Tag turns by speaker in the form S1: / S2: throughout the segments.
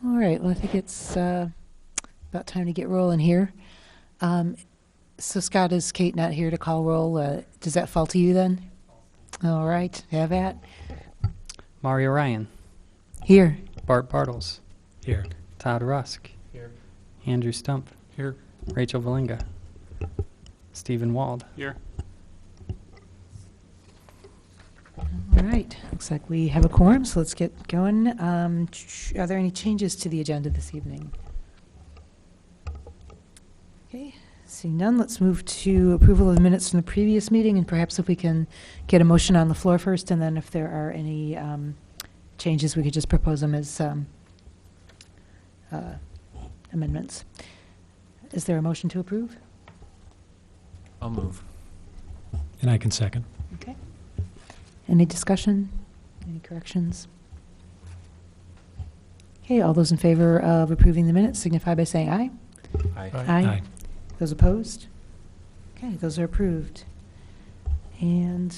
S1: All right, well, I think it's about time to get rolling here. So Scott, is Kate not here to call roll? Does that fall to you then? All right, have at.
S2: Mario Ryan,
S1: Here.
S2: Bart Bartles,
S3: Here.
S2: Todd Rusk,
S3: Here.
S2: Andrew Stump,
S3: Here.
S2: Rachel Valinga, Stephen Wald.
S3: Here.
S1: All right, looks like we have a quorum, so let's get going. Are there any changes to the agenda this evening? Okay, seeing none, let's move to approval of the minutes from the previous meeting, and perhaps if we can get a motion on the floor first, and then if there are any changes, we could just propose them as amendments. Is there a motion to approve?
S3: I'll move. And I can second.
S1: Okay. Any discussion? Any corrections? Okay, all those in favor of approving the minutes signify by saying aye.
S3: Aye.
S1: Aye. Those opposed? Okay, those are approved. And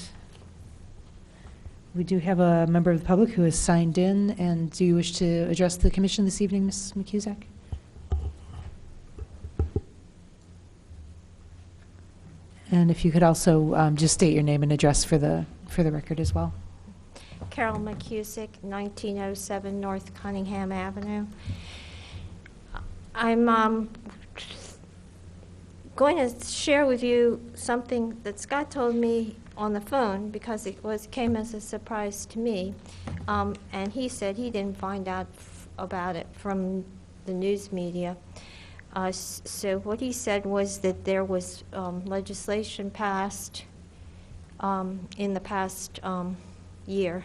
S1: we do have a member of the public who has signed in. And do you wish to address the commission this evening, Ms. McCusack? And if you could also just state your name and address for the record as well.
S4: Carol McCusick, 1907 North Cunningham Avenue. I'm going to share with you something that Scott told me on the phone because it came as a surprise to me. And he said he didn't find out about it from the news media. So what he said was that there was legislation passed in the past year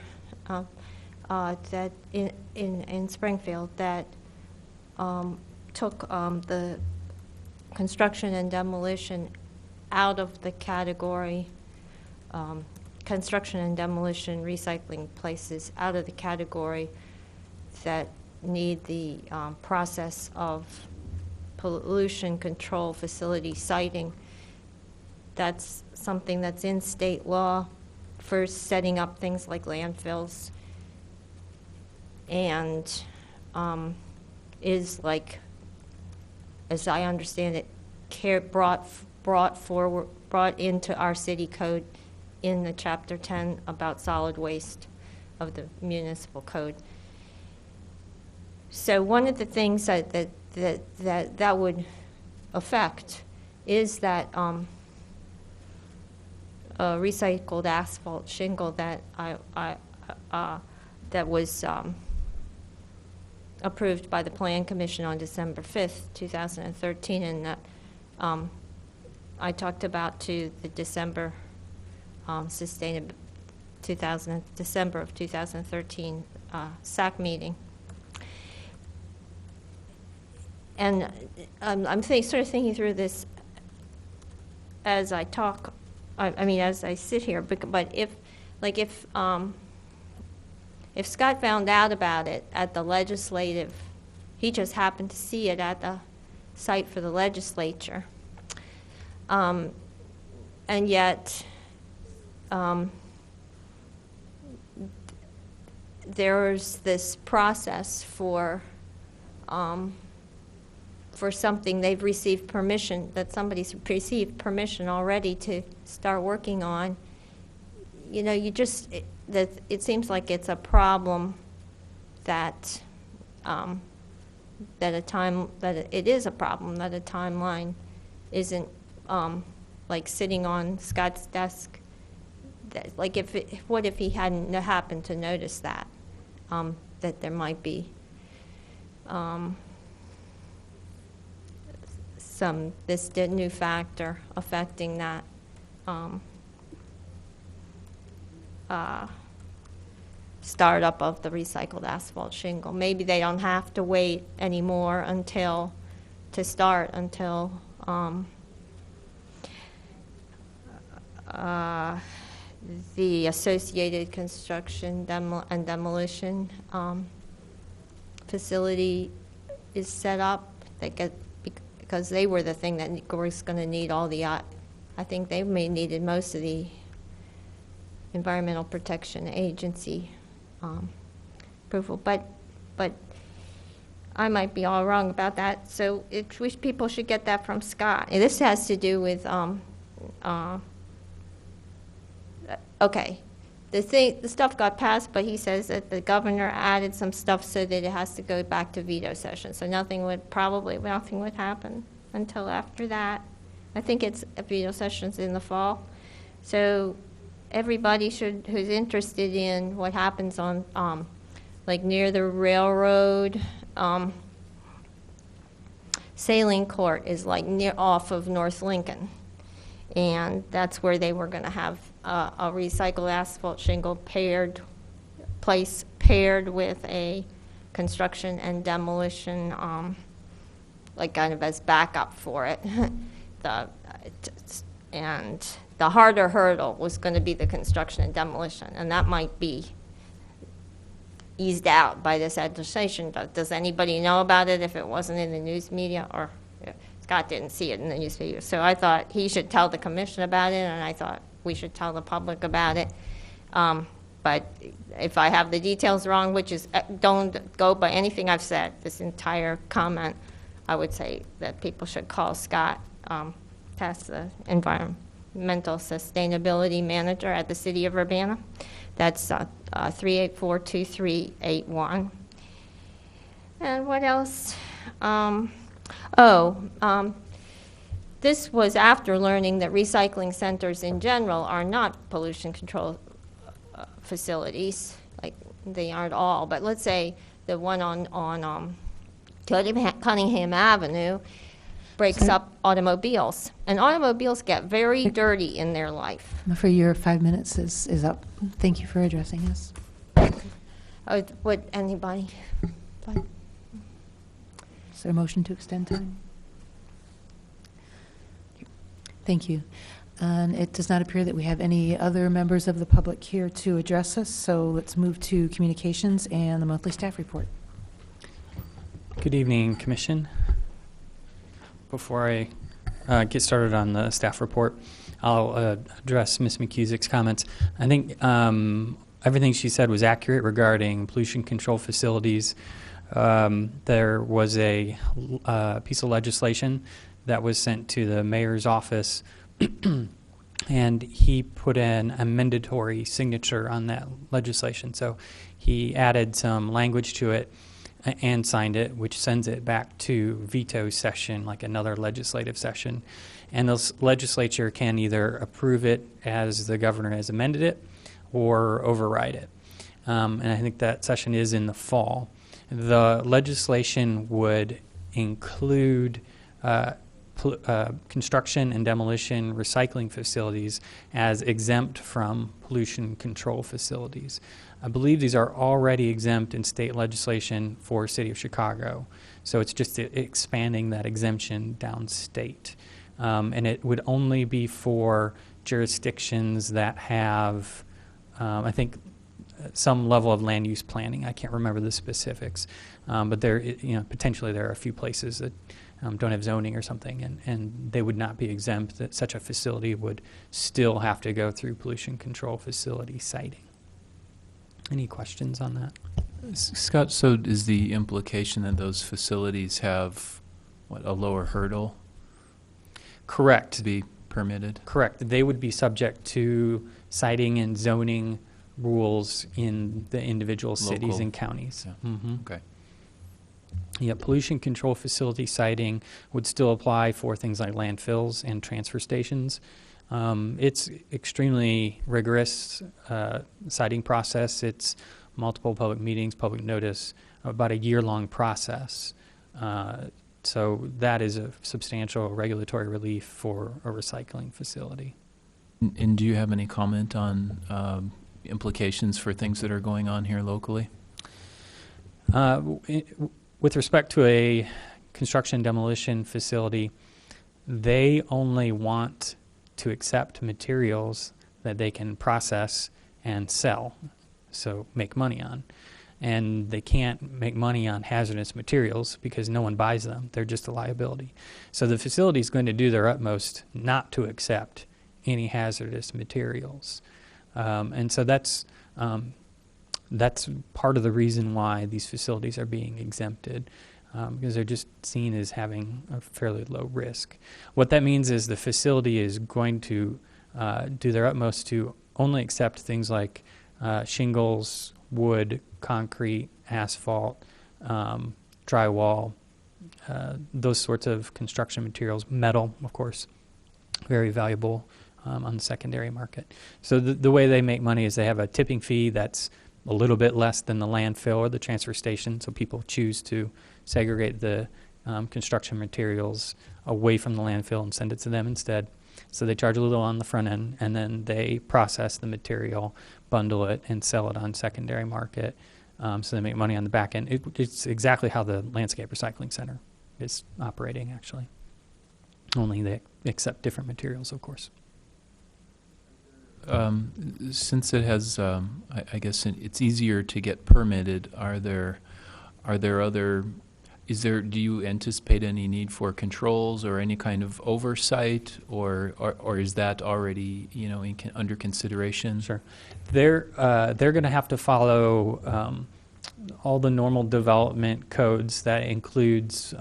S4: that in Springfield that took the construction and demolition out of the category, construction and demolition recycling places out of the category that need the process of pollution control facility siting. That's something that's in state law for setting up things like landfills, and is, like, as I understand it, brought into our city code in the Chapter 10 about solid waste of the municipal code. So one of the things that would affect is that recycled asphalt shingle that that was approved by the Plan Commission on December 5th, 2013, and that I talked about to the December December of 2013 SAC meeting. And I'm sort of thinking through this as I talk. I mean, as I sit here. But if Scott found out about it at the legislative, he just happened to see it at the site for the legislature, and yet there's this process for something they've received permission, that somebody's received permission already to start working on. You know, it seems like it's a problem that it is a problem that a timeline isn't like sitting on Scott's desk. Like what if he hadn't happened to notice that that there might be this new factor affecting that startup of the recycled asphalt shingle. Maybe they don't have to wait anymore until the Associated Construction and Demolition facility is set up. Because they were the thing that was going to need all the, I think they needed most of the Environmental Protection Agency approval. But I might be all wrong about that, so people should get that from Scott. And this has to do with, okay, the stuff got passed, but he says that the governor added some stuff so that it has to go back to veto session. So nothing would happen until after that. I think it's a veto sessions in the fall. So everybody who's interested in what happens on, like near the railroad, Sailing Court is like off of North Lincoln. And that's where they were going to have a recycled asphalt shingle paired with a construction and demolition, like kind of as backup for it. And the harder hurdle was going to be the construction and demolition, and that might be eased out by this legislation. Does anybody know about it if it wasn't in the news media? Or Scott didn't see it in the news media. So I thought he should tell the commission about it, and I thought we should tell the public about it. But if I have the details wrong, which is, don't go by anything I've said, this entire comment, I would say that people should call Scott, past the environmental sustainability manager at the city of Urbana. That's 384-2381. And what else? This was after learning that recycling centers in general are not pollution control facilities. Like, they aren't all, but let's say the one on Cunningham Avenue breaks up automobiles, and automobiles get very dirty in their life.
S1: I'm afraid your 5 minutes is up. Thank you for addressing us.
S4: Would anybody? Fine.
S1: Is there a motion to extend time? Thank you. And it does not appear that we have any other members of the public here to address us, so let's move to communications and the monthly staff report.
S2: Good evening, Commission. Before I get started on the staff report, I'll address Ms. McCusick's comments. I think everything she said was accurate regarding pollution control facilities. There was a piece of legislation that was sent to the mayor's office, and he put in a mandatory signature on that legislation. So he added some language to it and signed it, which sends it back to veto session, like another legislative session. And the legislature can either approve it as the governor has amended it or override it. And I think that session is in the fall. The legislation would include construction and demolition recycling facilities as exempt from pollution control facilities. I believe these are already exempt in state legislation for City of Chicago. So it's just expanding that exemption downstate. And it would only be for jurisdictions that have, I think, some level of land use planning. I can't remember the specifics, but there, potentially there are a few places that don't have zoning or something, and they would not be exempt. That such a facility would still have to go through pollution control facility siting. Any questions on that?
S3: Scott, so is the implication that those facilities have, a lower hurdle
S2: Correct.
S3: to be permitted?
S2: Correct. They would be subject to siting and zoning rules in the individual cities
S3: Local.
S2: and counties.
S3: Yeah.
S2: Mm-hmm.
S3: Okay.
S2: Yeah, pollution control facility siting would still apply for things like landfills and transfer stations. It's extremely rigorous siting process. It's multiple public meetings, public notice, about a year-long process. So that is a substantial regulatory relief for a recycling facility.
S3: And do you have any comment on implications for things that are going on here locally?
S2: With respect to a construction demolition facility, they only want to accept materials that they can process and sell, so make money on. And they can't make money on hazardous materials because no one buys them. They're just a liability. So the facility is going to do their utmost not to accept any hazardous materials. And so that's part of the reason why these facilities are being exempted. because they're just seen as having a fairly low risk. What that means is the facility is going to do their utmost to only accept things like shingles, wood, concrete, asphalt, drywall, those sorts of construction materials, metal, of course, very valuable on the secondary market. So the way they make money is they have a tipping fee that's a little bit less than the landfill or the transfer station, so people choose to segregate the construction materials away from the landfill and send it to them instead. So they charge a little on the front end, and then they process the material, bundle it, and sell it on secondary market. So they make money on the back end. It's exactly how the Landscape Recycling Center is operating, actually. Only they accept different materials, of course.
S3: Since it has, I guess it's easier to get permitted, are there other, do you anticipate any need for controls or any kind of oversight, or is that already, under consideration?
S2: Sure. They're going to have to follow all the normal development codes. That includes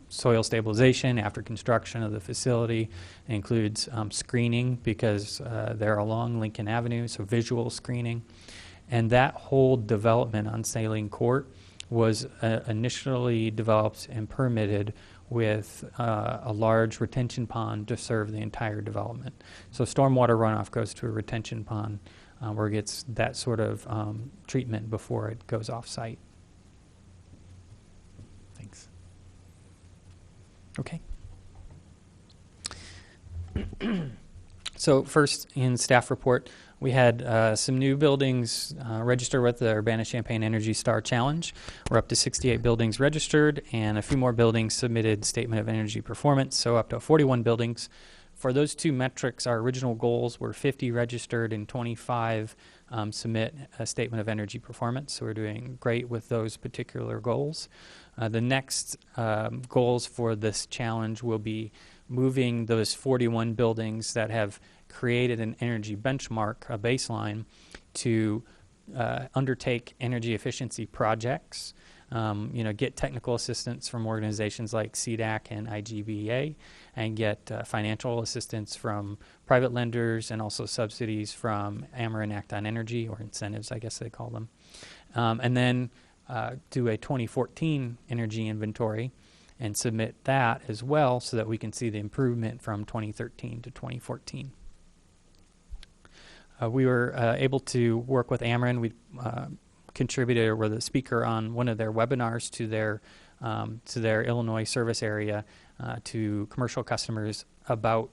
S2: soil stabilization after construction of the facility. It includes screening because they're along Lincoln Avenue, so visual screening. And that whole development on Saline Court was initially developed and permitted with a large retention pond to serve the entire development. So stormwater runoff goes to a retention pond where it gets that sort of treatment before it goes off-site.
S3: Thanks.
S2: Okay. So first, in staff report, we had some new buildings register with the Urbana-Champaign Energy Star Challenge. We're up to 68 buildings registered, and a few more buildings submitted Statement of Energy Performance, so up to 41 buildings. For those two metrics, our original goals were 50 registered and 25 submit a Statement of Energy Performance, so we're doing great with those particular goals. The next goals for this challenge will be moving those 41 buildings that have created an energy benchmark, a baseline, to undertake energy efficiency projects, get technical assistance from organizations like CDAC and IGBA, and get financial assistance from private lenders and also subsidies from Ameren Act on Energy, or incentives, I guess they call them. And then do a 2014 energy inventory and submit that as well so that we can see the improvement from 2013 to 2014. We were able to work with Ameren. We contributed or were the speaker on one of their webinars to their Illinois service area to commercial customers about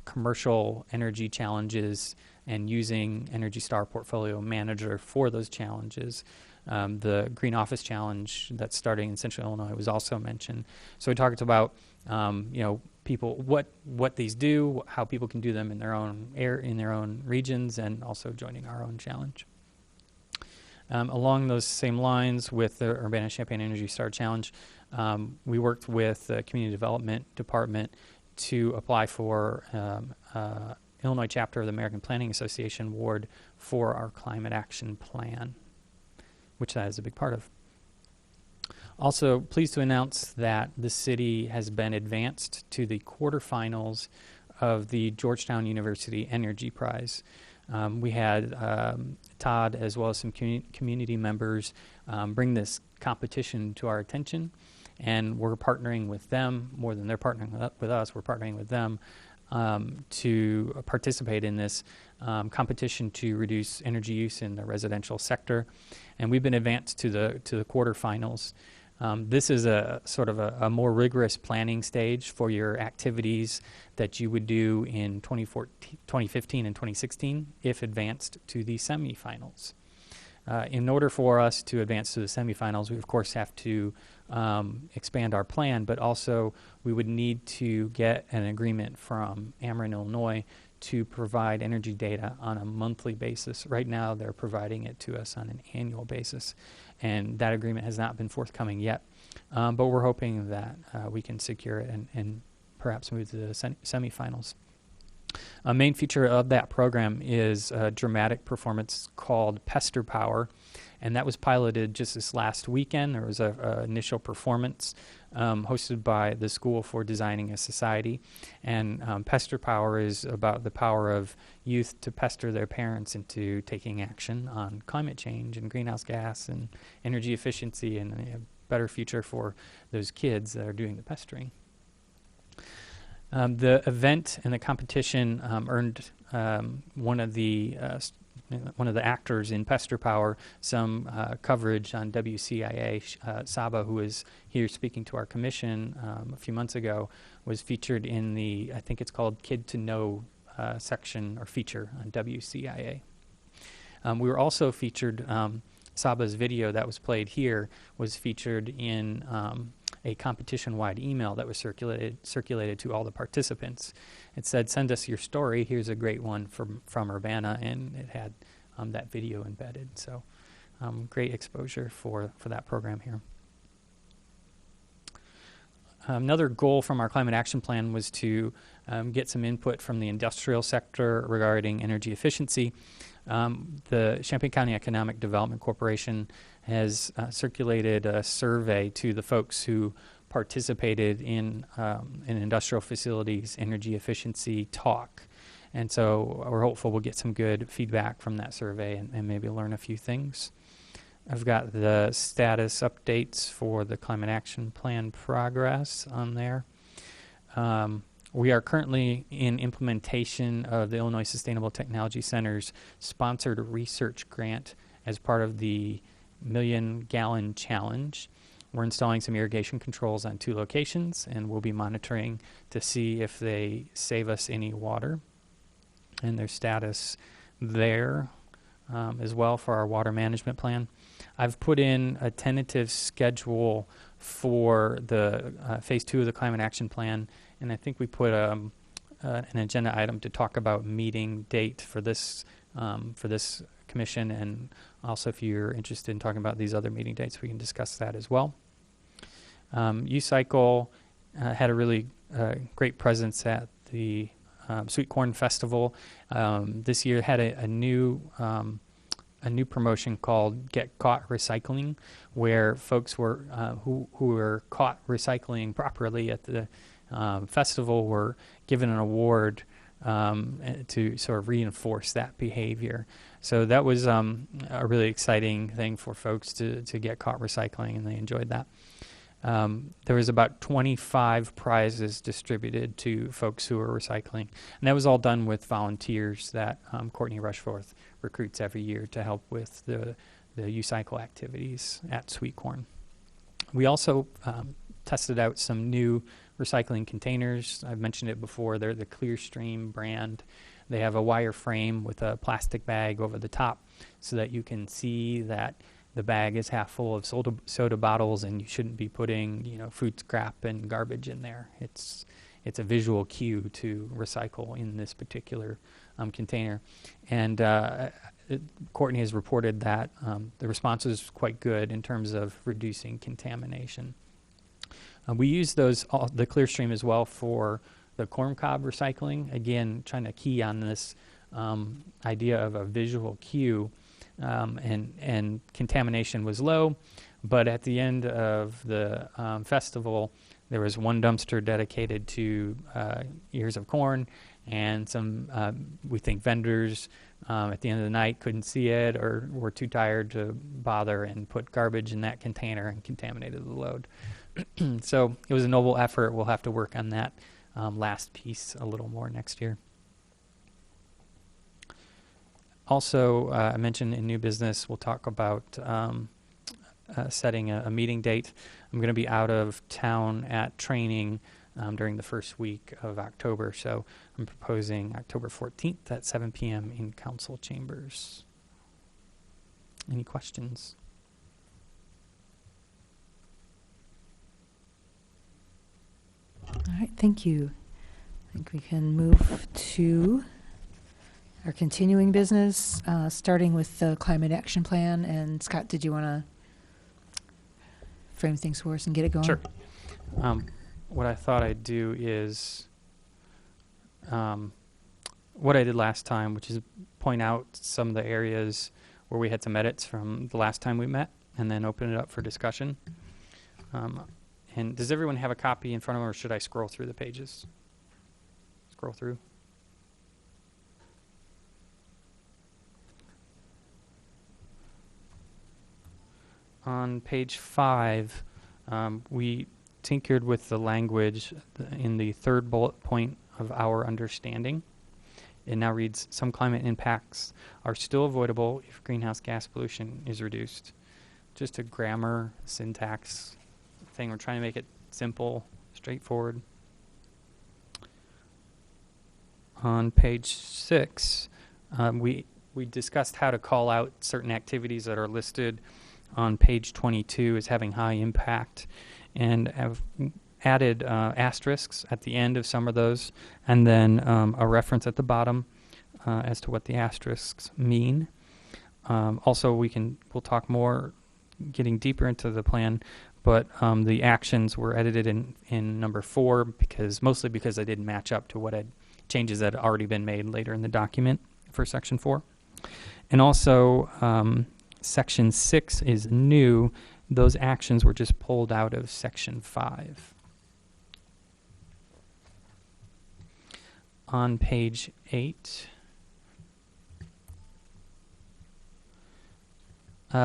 S2: commercial energy challenges and using Energy Star Portfolio Manager for those challenges. The Green Office Challenge that's starting in Central Illinois was also mentioned. So we talked about people, what these do, how people can do them in their own regions, and also joining our own challenge. Along those same lines with the Urbana-Champaign Energy Star Challenge, we worked with the Community Development Department to apply for Illinois chapter of the American Planning Association award for our Climate Action Plan, which that is a big part of. Also, pleased to announce that the city has been advanced to the quarterfinals of the Georgetown University Energy Prize. We had Todd, as well as some community members, bring this competition to our attention, and we're partnering with them more than they're partnering with us. We're partnering with them to participate in this competition to reduce energy use in the residential sector, and we've been advanced to the quarterfinals. This is a sort of a more rigorous planning stage for your activities that you would do in 2015 and 2016 if advanced to the semifinals. In order for us to advance to the semifinals, we of course have to expand our plan, but also we would need to get an agreement from Ameren, Illinois, to provide energy data on a monthly basis. Right now, they're providing it to us on an annual basis, and that agreement has not been forthcoming yet. But we're hoping that we can secure it and perhaps move to the semifinals. A main feature of that program is a dramatic performance called Pester Power, And that was piloted just this last weekend. There was a initial performance hosted by the School for Designing a Society. And Pester Power is about the power of youth to pester their parents into taking action on climate change and greenhouse gas and energy efficiency and a better future for those kids that are doing the pestering. The event and the competition earned one of the actors in Pester Power some coverage on WCIA. Saba, who was here speaking to our commission a few months ago, was featured in the, I think it's called Kid to Know section or feature on WCIA. We were also featured, Saba's video that was played here was featured in a competition-wide email that was circulated to all the participants. It said, "Send us your story. Here's a great one from Urbana," and it had that video embedded. So great exposure for that program here. Another goal from our climate action plan was to get some input from the industrial sector regarding energy efficiency. The Champaign County Economic Development Corporation has circulated a survey to the folks who participated in industrial facilities energy efficiency talk. And so we're hopeful we'll get some good feedback from that survey and maybe learn a few things. I've got the status updates for the Climate Action Plan progress on there. We are currently in implementation of the Illinois Sustainable Technology Center's sponsored research grant as part of the Million Gallon Challenge. We're installing some irrigation controls on 2 locations, and we'll be monitoring to see if they save us any water and their status there as well for our water management plan. I've put in a tentative schedule for the phase 2 of the Climate Action Plan, and I think we put an agenda item to talk about meeting date for this commission, and also if you're interested in talking about these other meeting dates, we can discuss that as well. U-Cycle had a really great presence at the Sweet Corn Festival. This year had a new promotion called Get Caught Recycling, where folks were who were caught recycling properly at the festival were given an award to sort of reinforce that behavior. So that was a really exciting thing for folks to get caught recycling, and they enjoyed that. There was about 25 prizes distributed to folks who were recycling, and that was all done with volunteers that Courtney Rushforth recruits every year to help with the U-Cycle activities at Sweet Corn. We also tested out some new recycling containers. I've mentioned it before. They're the Clearstream brand. They have a wire frame with a plastic bag over the top so that you can see that the bag is half full of soda bottles, and you shouldn't be putting, food scrap and garbage in there. It's a visual cue to recycle in this particular container. And Courtney has reported that the response is quite good in terms of reducing contamination. We use the Clearstream as well for the corn cob recycling. Again, trying to key on this idea of a visual cue. And contamination was low, but at the end of the festival, there was one dumpster dedicated to ears of corn, and some, we think, vendors at the end of the night couldn't see it or were too tired to bother and put garbage in that container and contaminated the load. So it was a noble effort. We'll have to work on that last piece a little more next year. Also, I mentioned in new business, we'll talk about setting a meeting date. I'm going to be out of town at training during the first week of October, so I'm proposing October 14th at 7 p.m. in council chambers. Any questions?
S1: All right, thank you. I think we can move to our continuing business, starting with the Climate Action Plan. And Scott, did you want to frame things for us and get it going?
S2: Sure. What I thought I'd do is what I did last time, which is point out some of the areas where we had some edits from the last time we met, and then open it up for discussion. And does everyone have a copy in front of them, or should I scroll through the pages? Scroll through. On page 5, we tinkered with the language in the third bullet point of our understanding. It now reads, some climate impacts are still avoidable if greenhouse gas pollution is reduced. Just a grammar, syntax thing. We're trying to make it simple, straightforward. On page 6, we discussed how to call out certain activities that are listed on page 22 as having high impact, and have added asterisks at the end of some of those, and then a reference at the bottom as to what the asterisks mean. Also, we'll talk more, getting deeper into the plan, but the actions were edited in number 4 mostly because they didn't match up to what changes that had already been made later in the document for section 4. And also, section 6 is new. Those actions were just pulled out of section 5. On page 8,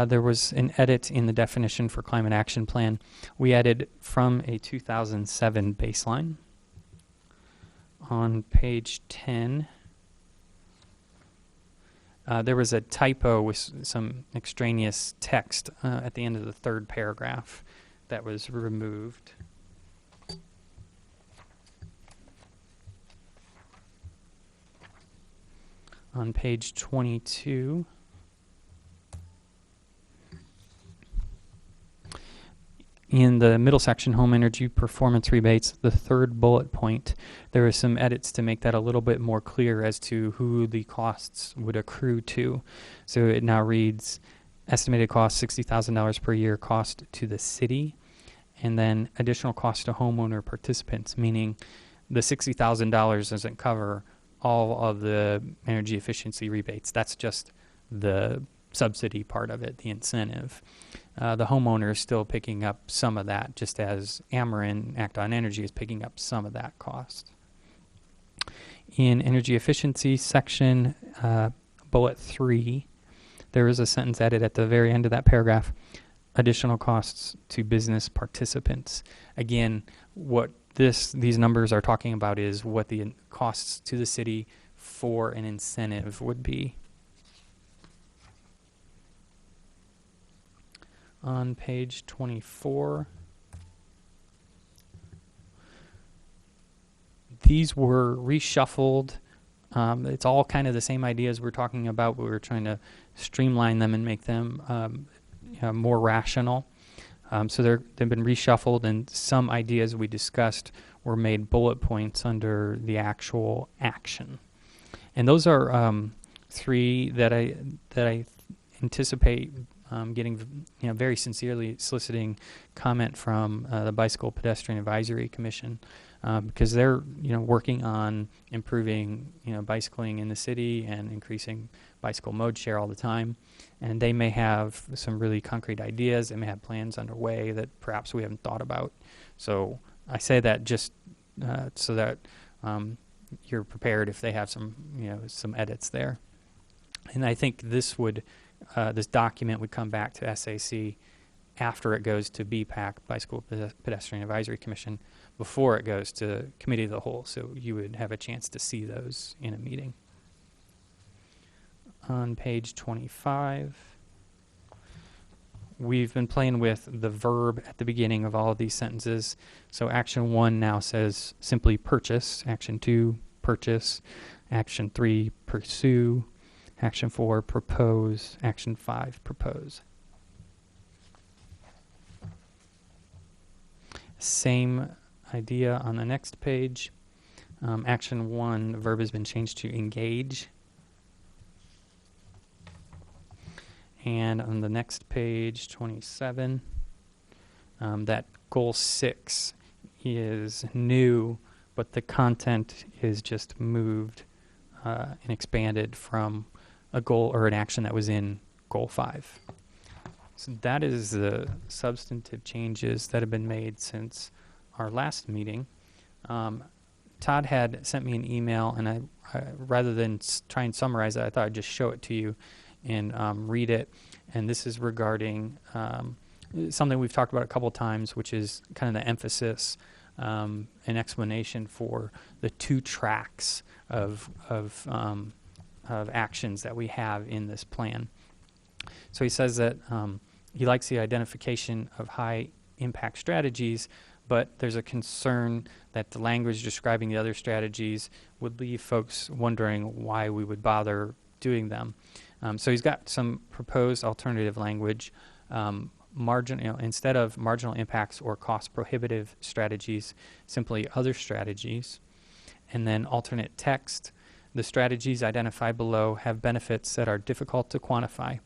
S2: there was an edit in the definition for climate action plan. We added from a 2007 baseline. On page 10, there was a typo with some extraneous text at the end of the third paragraph that was removed. On page 22, in the middle section, home energy performance rebates, the third bullet point, there are some edits to make that a little bit more clear as to who the costs would accrue to. So it now reads, estimated cost $60,000 per year cost to the city, and then additional cost to homeowner participants, meaning the $60,000 doesn't cover all of the energy efficiency rebates. That's just the subsidy part of it, the incentive. The homeowner is still picking up some of that, just as Ameren, Act on Energy, is picking up some of that cost. In energy efficiency section, bullet 3, there is a sentence added at the very end of that paragraph, additional costs to business participants. Again, what these numbers are talking about is what the costs to the city for an incentive would be. On page 24, these were reshuffled. It's all kind of the same ideas we're talking about, but we're trying to streamline them and make them more rational. So they've been reshuffled, and some ideas we discussed were made bullet points under the actual action. And those are 3 that I anticipate getting, very sincerely soliciting comment from the Bicycle Pedestrian Advisory Commission, because they're, working on improving, bicycling in the city and increasing bicycle mode share all the time. And they may have some really concrete ideas. They may have plans underway that perhaps we haven't thought about. So I say that just so that you're prepared if they have some, some edits there. And I think this document would come back to SAC after it goes to BPAC, Bicycle Pedestrian Advisory Commission, before it goes to Committee of the Whole. So you would have a chance to see those in a meeting. On page 25, we've been playing with the verb at the beginning of all of these sentences. So action 1 now says simply purchase. Action 2, purchase. Action 3, pursue. Action 4, propose. Action 5, propose. Same idea on the next page. Action 1, the verb has been changed to engage. And on the next page, 27, that goal 6 is new, but the content is just moved and expanded from a goal or an action that was in Goal 5. So that is the substantive changes that have been made since our last meeting. Todd had sent me an email, and I rather than try and summarize it, I thought I'd just show it to you and read it. And this is regarding something we've talked about a couple times, which is kind of the emphasis and explanation for the 2 tracks of actions that we have in this plan. So he says that he likes the identification of high impact strategies, but there's a concern that the language describing the other strategies would leave folks wondering why we would bother doing them. So he's got some proposed alternative language, instead of marginal impacts or cost prohibitive strategies, simply other strategies. And then alternate text, the strategies identified below have benefits that are difficult to quantify.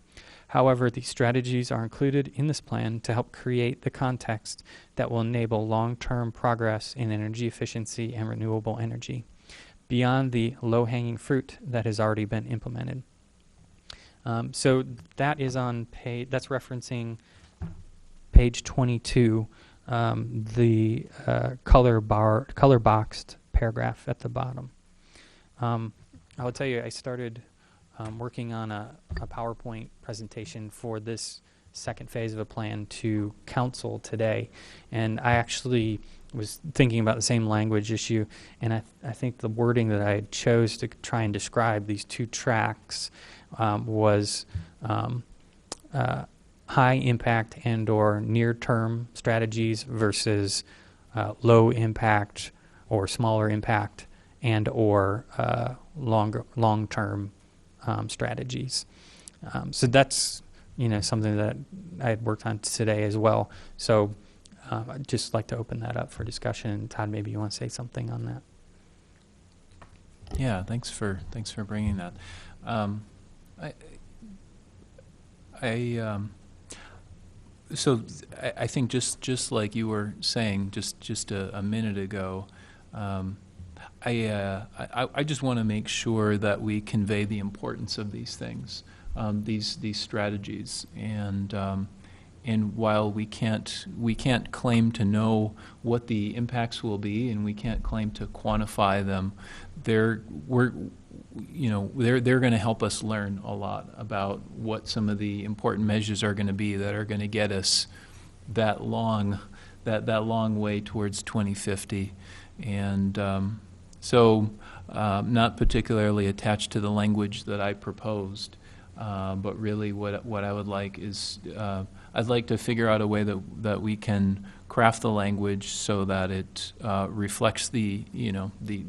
S2: However, these strategies are included in this plan to help create the context that will enable long-term progress in energy efficiency and renewable energy, beyond the low-hanging fruit that has already been implemented. So that is on that's referencing page 22, the color boxed paragraph at the bottom. I will tell you, I started working on a PowerPoint presentation for this second phase of a plan to council today, and I actually was thinking about the same language issue, and I think the wording that I chose to try and describe these 2 tracks was high impact and or near term strategies versus low impact or smaller impact and or long term strategies. So that's something that I had worked on today as well. So I'd just like to open that up for discussion. Todd, maybe you want to say something on that.
S3: Yeah, thanks for bringing that. So I think just like you were saying just a minute ago, I just want to make sure that we convey the importance of these things, these strategies, and while we can't claim to know what the impacts will be, and we can't claim to quantify them, they're going to help us learn a lot about what some of the important measures are going to be that are going to get us that long way towards 2050, and so not particularly attached to the language that I proposed, but really what I would like is I'd like to figure out a way that we can craft the language so that it reflects the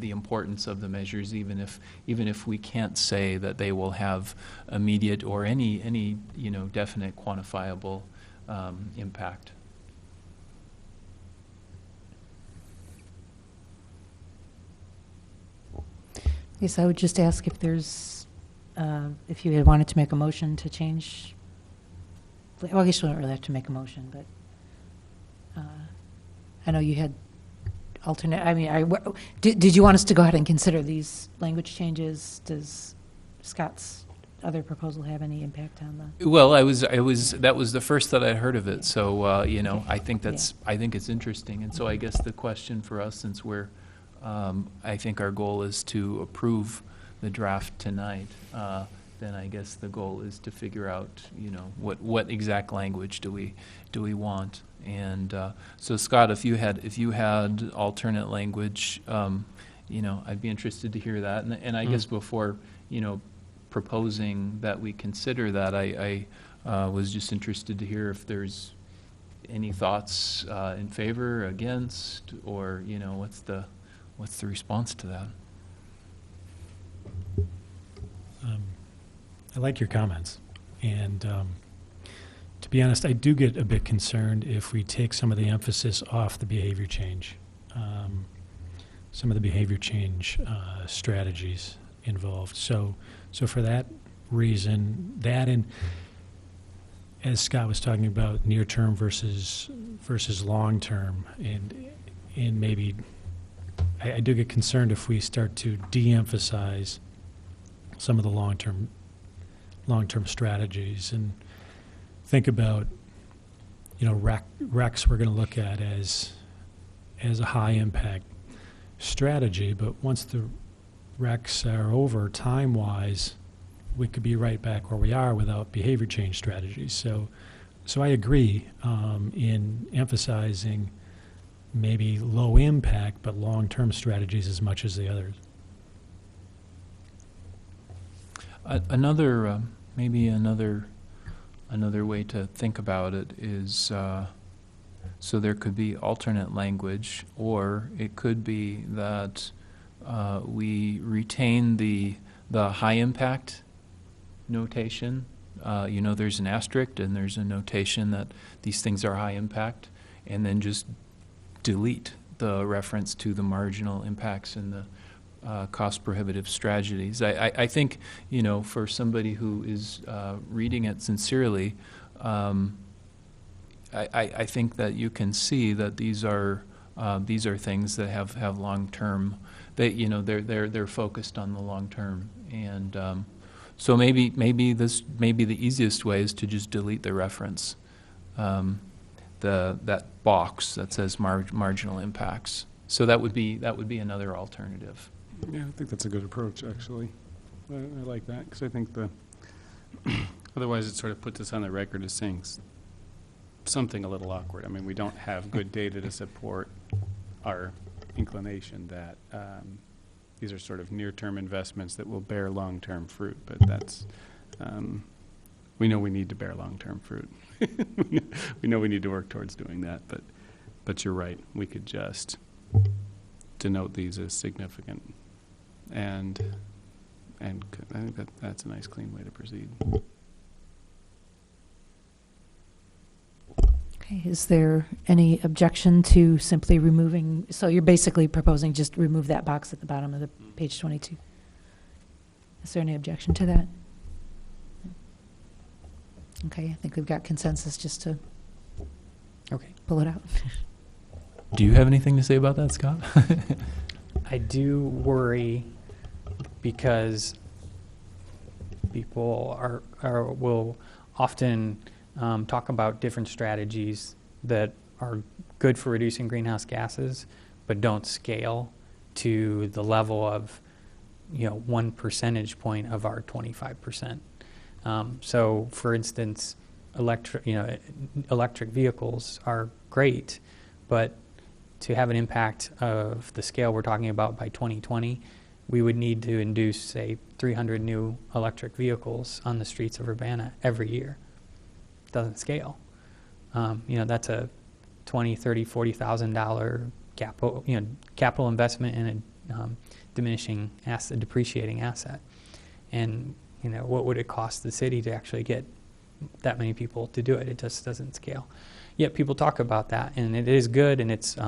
S3: importance of the measures, even if we can't say that they will have immediate or any definite quantifiable impact.
S1: Yes, I would just ask if there's, if you had wanted to make a motion to change. Well, I guess you don't really have to make a motion, but I know you had alternate. I mean, did you want us to go ahead and consider these language changes? Does Scott's other proposal have any impact on the?
S3: Well, that was the first that I heard of it. So I think I think it's interesting, and so I guess the question for us, since we're I think our goal is to approve the draft tonight. Then I guess the goal is to figure out, what exact language do we want? And so, Scott, if you had alternate language, I'd be interested to hear that. And I guess before, proposing that we consider that, I was just interested to hear if there's any thoughts in favor, against, or what's the response to that?
S5: I like your comments, and to be honest, I do get a bit concerned if we take some of the emphasis off the behavior change, some of the behavior change strategies involved. So for that reason, that and as Scott was talking about, near term versus long term, and maybe I do get concerned if we start to de-emphasize some of the long-term long-term strategies and think about, RECs we're going to look at as a high-impact strategy, but once the RECs are over, time-wise, we could be right back where we are without behavior change strategies. So I agree in emphasizing maybe low impact but long-term strategies as much as the others.
S3: Maybe another way to think about it is so there could be alternate language, or it could be that we retain the high impact notation. There's an asterisk and there's a notation that these things are high impact, and then just delete the reference to the marginal impacts and the cost prohibitive strategies. I think, for somebody who is reading it sincerely, I think that you can see that these are things that have long term. They're focused on the long term, and so maybe the easiest way is to just delete the reference, that box that says marginal impacts. So that would be another alternative.
S6: Yeah, I think that's a good approach, actually. I like that, because I think otherwise it sort of puts us on the record as saying something a little awkward. I mean, we don't have good data to support our inclination that these are sort of near-term investments that will bear long-term fruit, but that's, we know we need to bear long-term fruit. We know we need to work towards doing that, but you're right. We could just denote these as significant, and I think that's a nice, clean way to proceed.
S1: Okay, is there any objection to simply removing, so you're basically proposing just remove that box at the bottom of the page 22? Is there any objection to that? Okay, I think we've got consensus just to pull it out.
S3: Do you have anything to say about that, Scott?
S2: I do worry because people will often talk about different strategies that are good for reducing greenhouse gases, but don't scale to the level of 1 percentage point of our 25%. So, for instance, electric vehicles are great, but to have an impact of the scale we're talking about by 2020, we would need to induce, say, 300 new electric vehicles on the streets of Urbana every year. Doesn't scale. That's a $20,000, $30,000, $40,000 capital investment in a depreciating asset. And what would it cost the city to actually get that many people to do it? It just doesn't scale. Yet people talk about that, and it is good, and it's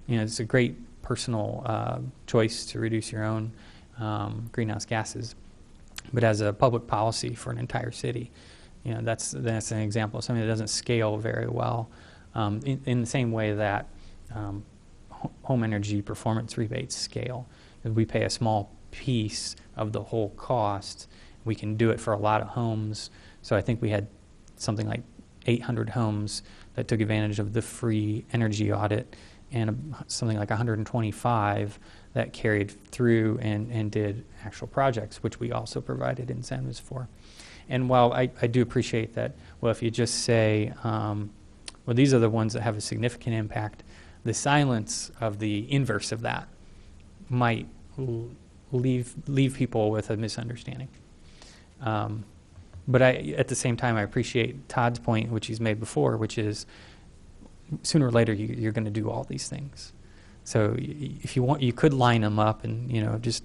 S2: it's a great personal choice to reduce your own greenhouse gases. But as a public policy for an entire city, that's an example of something that doesn't scale very well. In the same way that home energy performance rebates scale, if we pay a small piece of the whole cost, we can do it for a lot of homes. So I think we had something like 800 homes that took advantage of the free energy audit, and something like 125 that carried through and did actual projects, which we also provided incentives for. And while I do appreciate that, well, if you just say, these are the ones that have a significant impact, the silence of the inverse of that might leave people with a misunderstanding. But at the same time, I appreciate Todd's point, which he's made before, which is sooner or later you're going to do all these things. So if you want, you could line them up and just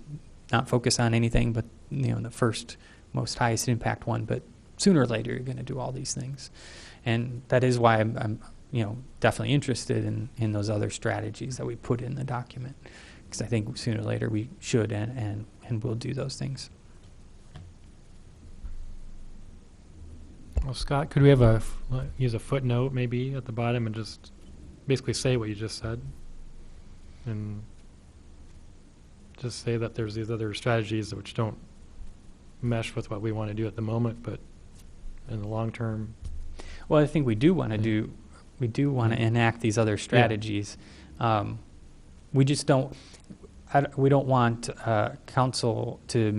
S2: not focus on anything but the first most highest impact one. But sooner or later you're going to do all these things, and that is why I'm definitely interested in those other strategies that we put in the document, because I think sooner or later we should and will do those things.
S5: Well, Scott, could we have use a footnote maybe at the bottom and just basically say what you just said, and just say that there's these other strategies which don't
S7: mesh with what we want to do at the moment, but in the long term,
S2: Well, I think we do want to enact these other strategies. We just don't, we don't want council to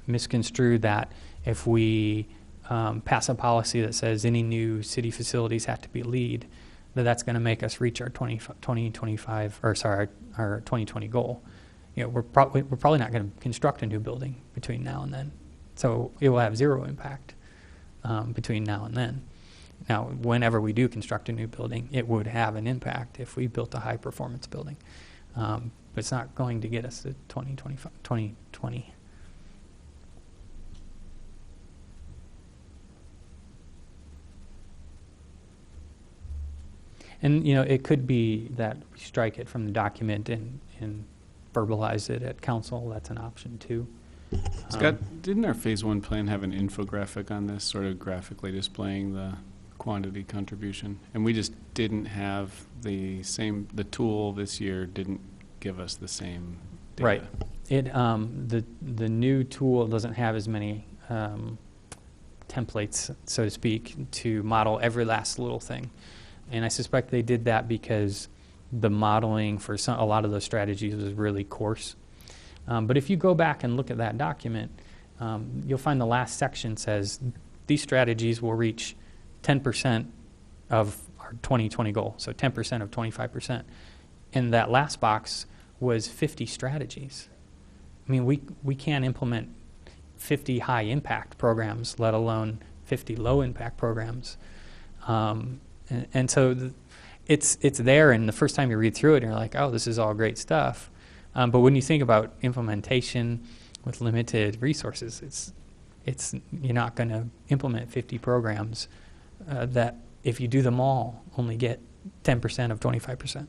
S2: misconstrue that if we pass a policy that says any new city facilities have to be LEED, that's going to make us reach our 2025, or sorry, our 2020 goal. You know, we're probably not going to construct a new building between now and then, so it will have zero impact between now and then. Now, whenever we do construct a new building, it would have an impact if we built a high-performance building. But it's not going to get us to 2020. And, you know, it could be that we strike it from the document and verbalize it at council. That's an option, too.
S6: Scott, didn't our phase 1 plan have an infographic on this, sort of graphically displaying the quantity contribution? And we just didn't have the tool this year didn't give us the same data.
S2: Right. It the new tool doesn't have as many templates, so to speak, to model every last little thing. And I suspect they did that because the modeling for a lot of those strategies was really coarse. But if you go back and look at that document, you'll find the last section says these strategies will reach 10% of our 2020 goal, so 10% of 25%. And that last box was 50 strategies. I mean, we can't implement 50 high-impact programs, let alone 50 low-impact programs. And so it's there, and the first time you read through it, you're like, oh, this is all great stuff. But when you think about implementation with limited resources, you're not going to implement 50 programs that, if you do them all, only get 10% of 25%.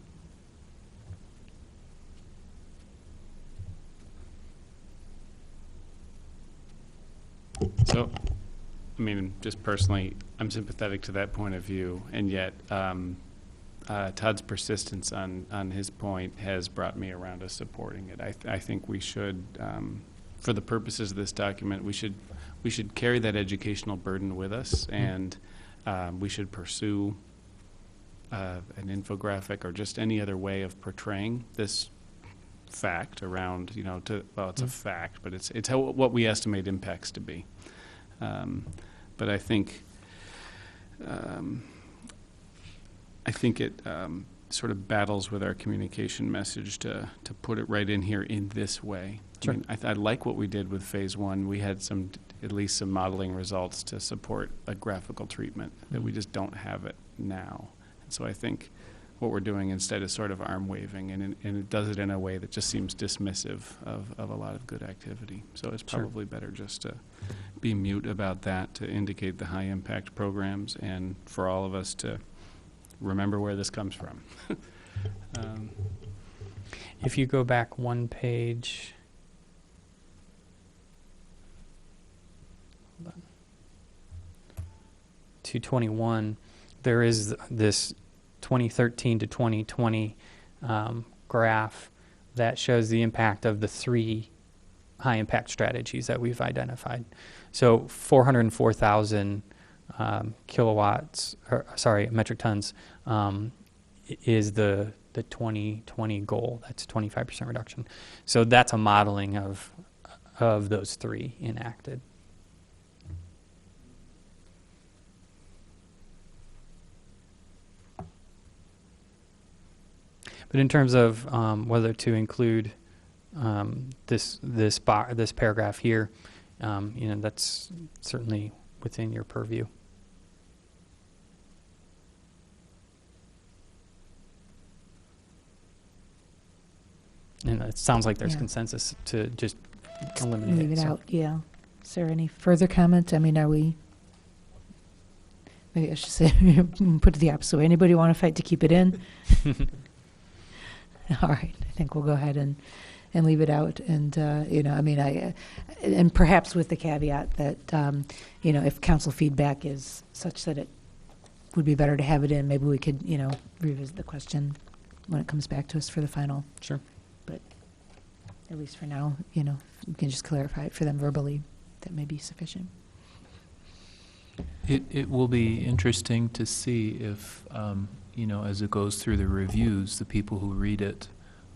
S6: So, I mean, just personally, I'm sympathetic to that point of view, and yet Todd's persistence on his point has brought me around to supporting it. I think we should, for the purposes of this document, we should carry that educational burden with us, and we should pursue an infographic or just any other way of portraying this fact around, you know, it's a fact, but it's what we estimate impacts to be. But I think it sort of battles with our communication message to put it right in here in this way.
S2: Sure.
S6: I mean, I like what we did with phase 1. We had at least some modeling results to support a graphical treatment that we just don't have it now. And so I think what we're doing instead is sort of arm waving, and it does it in a way that just seems dismissive of a lot of good activity. So it's probably better just to be mute about that, to indicate the high impact programs, and for all of us to remember where this comes from.
S2: If you go back one page, hold on, to 21, there is this 2013 to 2020 graph that shows the impact of the 3 high-impact strategies that we've identified. So 404,000 metric tons is the 2020 goal. That's 25% reduction. So that's a modeling of those 3 enacted. But in terms of whether to include this paragraph here, you know, that's certainly within your purview. And it sounds like there's consensus to just eliminate
S1: Leave it
S2: so.
S1: out, yeah. Is there any further comment? I mean, maybe I should say, put it the opposite way. Anybody want to fight to keep it in? All right, I think we'll go ahead and leave it out. And, you know, I mean, and perhaps with the caveat that, you know, if council feedback is such that it would be better to have it in, maybe we could, you know, revisit the question when it comes back to us for the final.
S2: Sure.
S1: But at least for now, you know, we can just clarify it for them verbally. that may be sufficient.
S3: It will be interesting to see if, you know, as it goes through the reviews, the people who read it,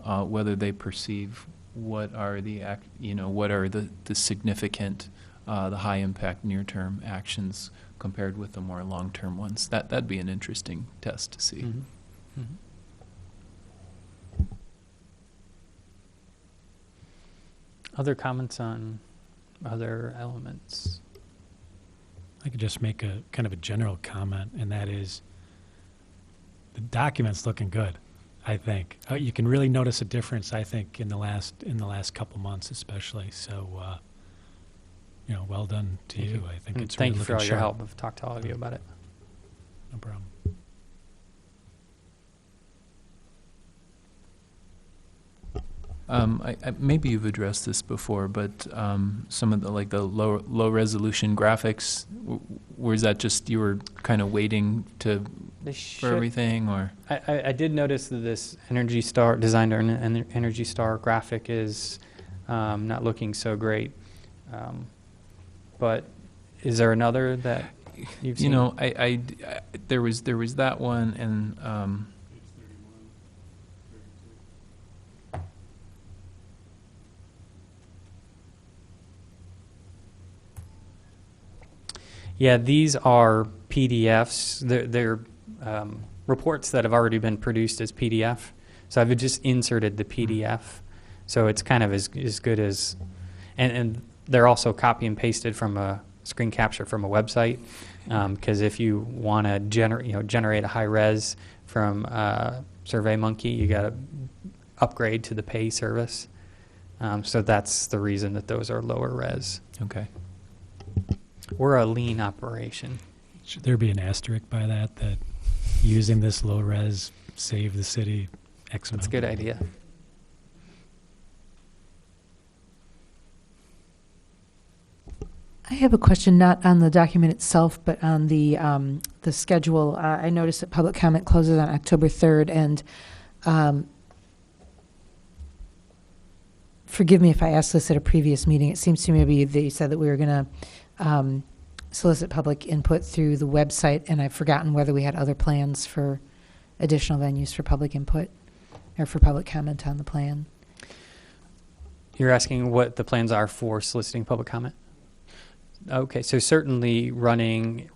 S3: whether they perceive what are the, you know, what are the significant, the high-impact near-term actions compared with the more long-term ones. That'd be an interesting test to see.
S2: Mhm. Mhm. Other comments on other elements?
S5: I could just make a kind of a general comment, and that is the document's looking good, I think. You can really notice a difference, I think, in the last couple months especially. So, you know, well done to
S2: Thank
S5: you.
S2: you.
S5: I think
S2: And
S5: it's
S2: thank
S5: really
S2: you for
S5: looking
S2: all your
S5: sharp.
S2: help. I've talked to all of you about it.
S5: No problem.
S3: Maybe you've addressed this before, but some of the like the low resolution graphics, was that just you were kind of waiting to for everything, or?
S2: I did notice that this Energy Star designed an Energy Star graphic is not looking so great. But is there another that you've seen?
S3: You know, there was that one, and
S2: Yeah, these are PDFs. They're reports that have already been produced as PDF. So I've just inserted the PDF. So it's kind of as good as, and they're also copy and pasted from a screen capture from a website. Because if you want to generate a high res from SurveyMonkey, you got to upgrade to the pay service. So that's the reason that those are lower res.
S3: okay.
S2: We're a lean operation.
S5: Should there be an asterisk by that using this low res save the city X amount?
S2: That's a good idea.
S1: I have a question, not on the document itself, but on the schedule. I noticed that public comment closes on October 3rd, and forgive me if I asked this at a previous meeting. It seems to me maybe they said that we were going to solicit public input through the website, and I've forgotten whether we had other plans for additional venues for public input or for public comment on the plan.
S2: You're asking what the plans are for soliciting public comment? Okay, so certainly running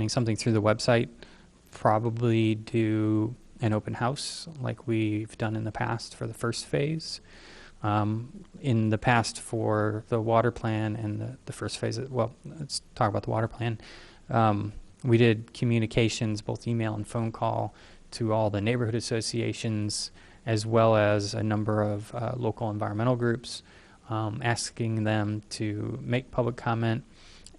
S2: something through the website, probably do an open house like we've done in the past for the first phase. In the past for the water plan and the first phase, well, let's talk about the water plan. We did communications, both email and phone call, to all the neighborhood associations, as well as a number of local environmental groups, asking them to make public comment,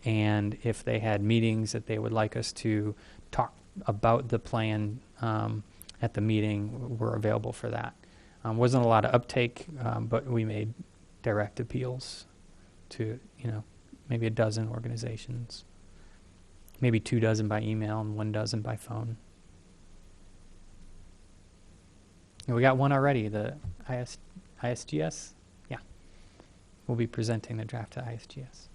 S2: and if they had meetings that they would like us to talk about the plan at the meeting, we're available for that. Wasn't a lot of uptake, but we made direct appeals to, maybe a dozen organizations, maybe 24 by email and 12 by phone. And we got one already, the ISGS. Yeah, we'll be presenting the draft to ISGS.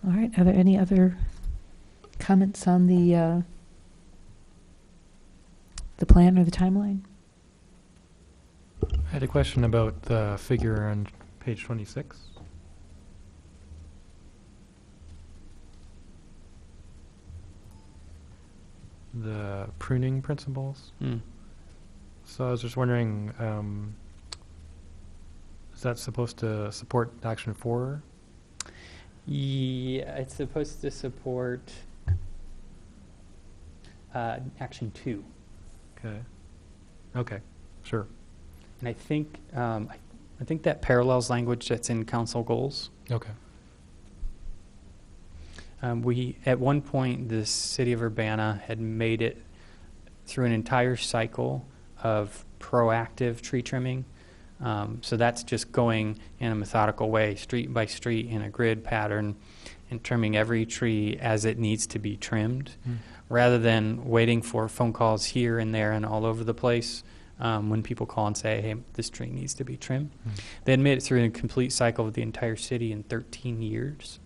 S1: All right, are there any other comments on the plan or the timeline?
S7: I had a question about the figure on page 26. The pruning principles. So I was just wondering, is that supposed to support action 4?
S2: Yeah, it's supposed to support action 2.
S7: Okay, sure.
S2: And I think that parallels language that's in council goals.
S7: Okay.
S2: We, at one point, the city of Urbana had made it through an entire cycle of proactive tree trimming. So that's just going in a methodical way, street by street, in a grid pattern. and trimming every tree as it needs to be trimmed, rather than waiting for phone calls here and there and all over the place when people call and say, hey, this tree needs to be trimmed. They had made it through a complete cycle of the entire city in 13 years.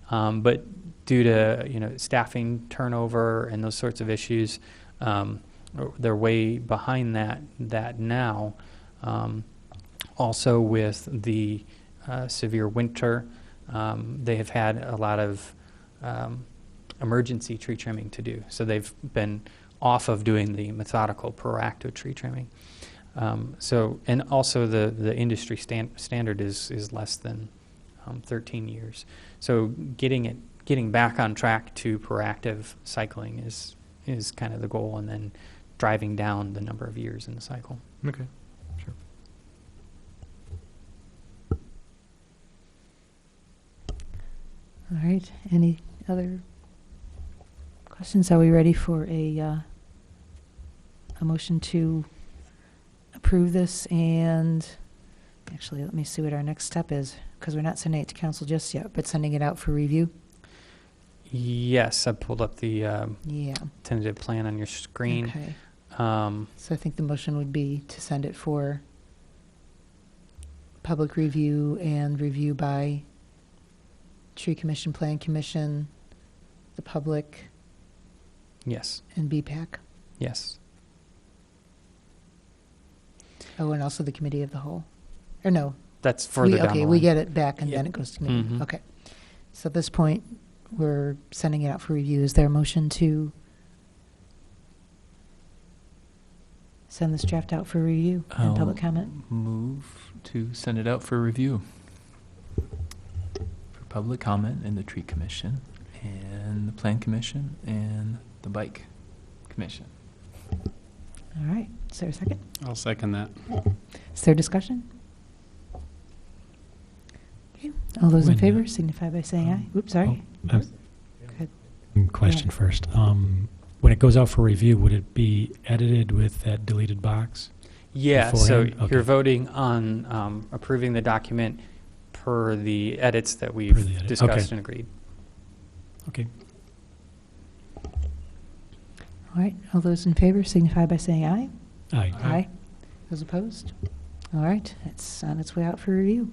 S2: But due to staffing turnover and those sorts of issues, they're way behind that now. Also with the severe winter, they have had a lot of emergency tree trimming to do. So they've been off of doing the methodical, proactive tree trimming. And also the industry standard is less than 13 years. So getting back on track to proactive cycling is kind of the goal, and then driving down the number of years in the cycle.
S7: Okay, sure.
S1: All right, any other questions? Are we ready for a motion to approve this? And actually, let me see what our next step is, because we're not sending it to council just yet, but sending it out for review.
S2: Yes, I pulled up the
S1: Yeah.
S2: tentative plan on your screen.
S1: Okay.
S2: Um,
S1: So I think the motion would be to send it for public review and review by Tree Commission, Plan Commission, the public,
S2: yes,
S1: and BPAC.
S2: yes.
S1: Oh, and also the Committee of the Whole. Or no.
S2: That's further down the
S1: Okay,
S2: line.
S1: we get it back and
S2: Yeah.
S1: then it goes to committee.
S2: Mhm.
S1: Okay. So at this point, we're sending it out for review. Is there a motion to send this draft out for review and public comment?
S3: Move to send it out for review. For public comment in the Tree Commission and the Plan Commission and the Bike Commission.
S1: All right. Is there a second?
S6: I'll second that.
S1: Is there discussion? Okay. All those in
S5: When,
S1: favor signify by saying aye. Oops, sorry.
S5: Oh,
S1: Go ahead.
S5: Question
S1: Yeah.
S5: first. When it goes out for review, would it be edited with that deleted box?
S2: Yeah, so
S5: beforehand?
S2: you're
S5: Okay.
S2: voting on approving the document per the edits that
S5: Per
S2: we've
S5: the edit.
S2: discussed
S5: Okay.
S2: and agreed.
S5: Okay.
S1: All right. All those in favor signify by saying aye.
S5: Aye.
S1: Aye. Those opposed? All right. It's on its way out for review.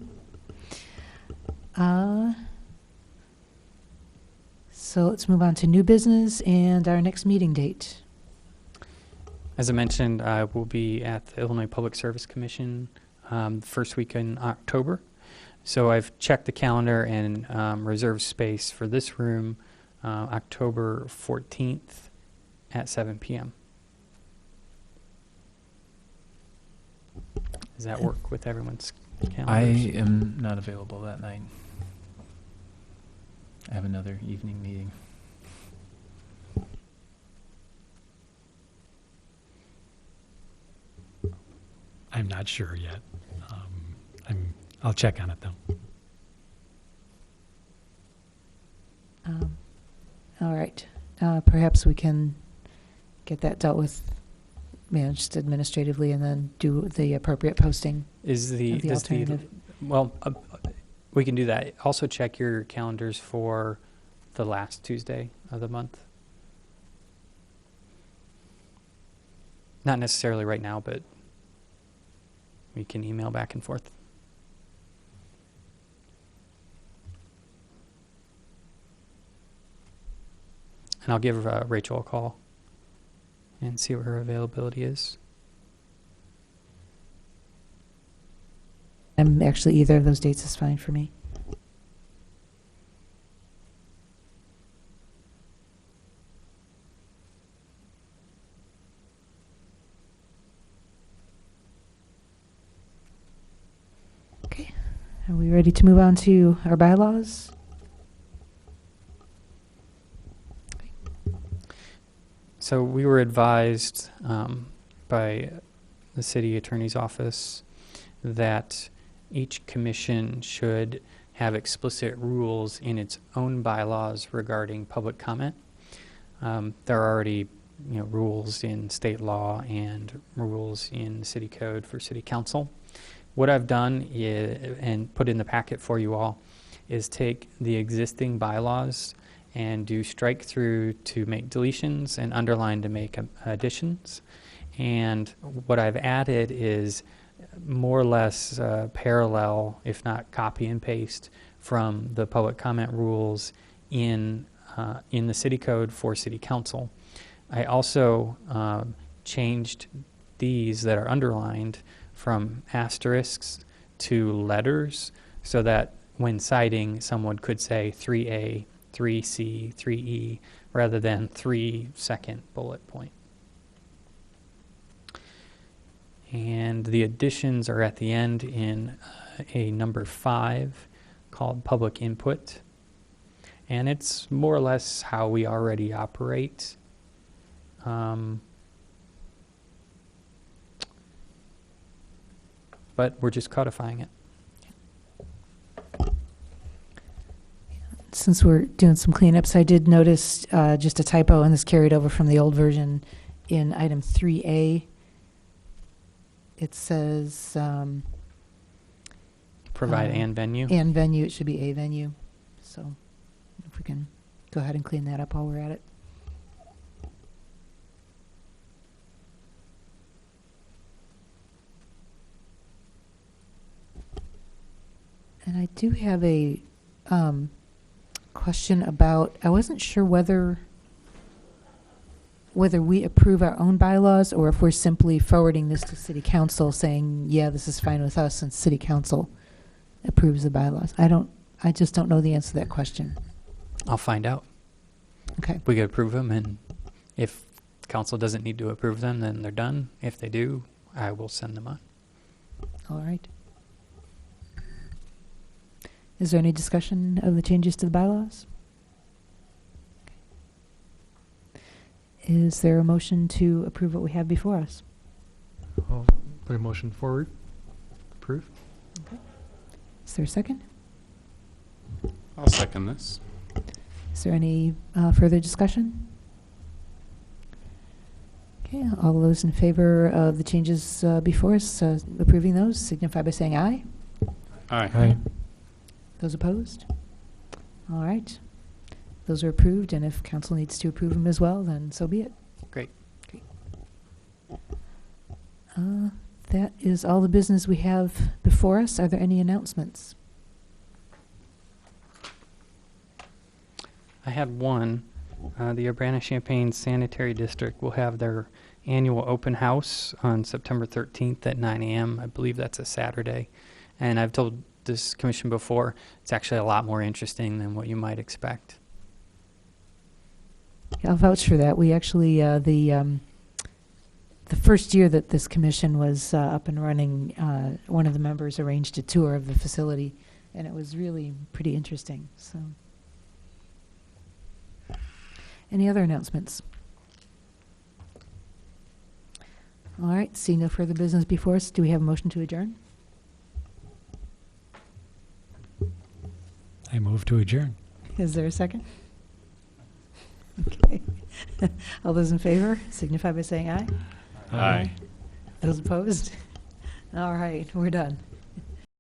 S1: So let's move on to new business and our next meeting date.
S2: As I mentioned, I will be at the Illinois Public Service Commission first week in October. So I've checked the calendar and reserved space for this room October 14th at 7 p.m. Does that work with everyone's calendars?
S3: I am not available that night. I have another evening meeting.
S5: I'm not sure yet. I'll check on it, though.
S1: All right. Perhaps we can get that dealt with, just administratively, and then do the appropriate posting
S2: Is the,
S1: of the
S2: does the,
S1: alternative.
S2: well, we can do that. Also check your calendars for the last Tuesday of the month. Not necessarily right now, but we can email back and forth. And I'll give Rachel a call and see what her availability is.
S1: Actually, either of those dates is fine for me. Okay. Are we ready to move on to our bylaws?
S2: So we were advised by the city attorney's office that each commission should have explicit rules in its own bylaws regarding public comment. There are already rules in state law and rules in city code for city council. What I've done is, and put in the packet for you all, is take the existing bylaws and do strike through to make deletions and underline to make additions. And what I've added is more or less parallel, if not copy and paste, from the public comment rules in the city code for city council. I also changed these that are underlined from asterisks to letters so that when citing, someone could say 3A, 3C, 3E, rather than 3-second bullet point. And the additions are at the end in a number 5 called public input. And it's more or less how we already operate. But we're just codifying it.
S1: Since we're doing some cleanups, I did notice just a typo, and this carried over from the old version in item 3A. It says
S2: Provide and venue.
S1: and venue. It should be a venue. So if we can go ahead and clean that up while we're at it. And I do have a question about, I wasn't sure whether we approve our own bylaws or if we're simply forwarding this to city council saying, yeah, this is fine with us since city council approves the bylaws. I just don't know the answer to that question.
S2: I'll find out.
S1: Okay.
S2: We could approve them, and if council doesn't need to approve them, then they're done. If they do, I will send them on.
S1: All right. Is there any discussion of the changes to the bylaws? Is there a motion to approve what we have before us?
S7: I'll put a motion forward. Approve.
S1: Is there a second?
S6: I'll second this.
S1: Is there any further discussion? Okay, all those in favor of the changes before us, approving those, signify by saying aye.
S6: Aye.
S7: Aye.
S1: Those opposed? All right. Those are approved, and if council needs to approve them as well, then so be it.
S2: Great.
S1: That is all the business we have before us. Are there any announcements?
S2: I had one. The Urbana-Champaign Sanitary District will have their annual open house on September 13th at 9 a.m. I believe that's a Saturday. And I've told this commission before, it's actually a lot more interesting than what you might expect.
S1: I'll vouch for that. We actually, the first year that this commission was up and running, one of the members arranged a tour of the facility, and it was really pretty interesting. So, any other announcements? All right, seeing no further business before us, do we have a motion to adjourn?
S5: I move to adjourn.
S1: Is there a second? Okay. All those in favor signify by saying aye.
S6: Aye.
S1: Those opposed? All right, we're done.